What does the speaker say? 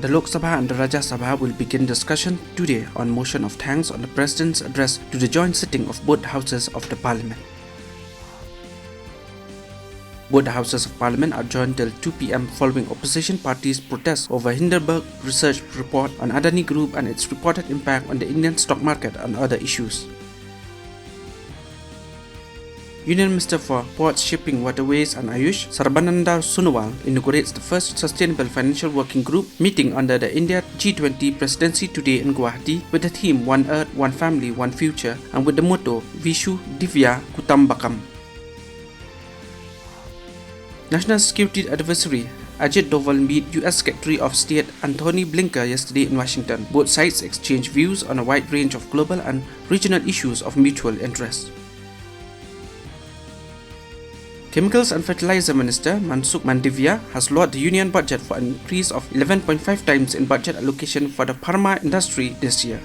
the Lok Sabha and the Rajya Sabha will begin discussion today on motion of thanks on the President's address to the joint sitting of both houses of the Parliament. Both the Houses of Parliament are joined till 2 p.m. following opposition parties' protests over Hindenburg research report on Adani Group and its reported impact on the Indian stock market and other issues. Union Minister for Ports, Shipping, Waterways and Ayush, Sarbananda Sonowal, inaugurates the first Sustainable Financial Working Group meeting under the India G20 presidency today in Guwahati with the theme One Earth, One Family, One Future and with the motto Vishu Divya Kutambakam. National Security Advisory Ajit Doval met US Secretary of State Antony Blinken yesterday in Washington. Both sides exchanged views on a wide range of global and regional issues of mutual interest. Chemicals and Fertilizer Minister Mansukh Mandavia has lauded the union budget for an increase of 11.5 times in budget allocation for the pharma industry this year.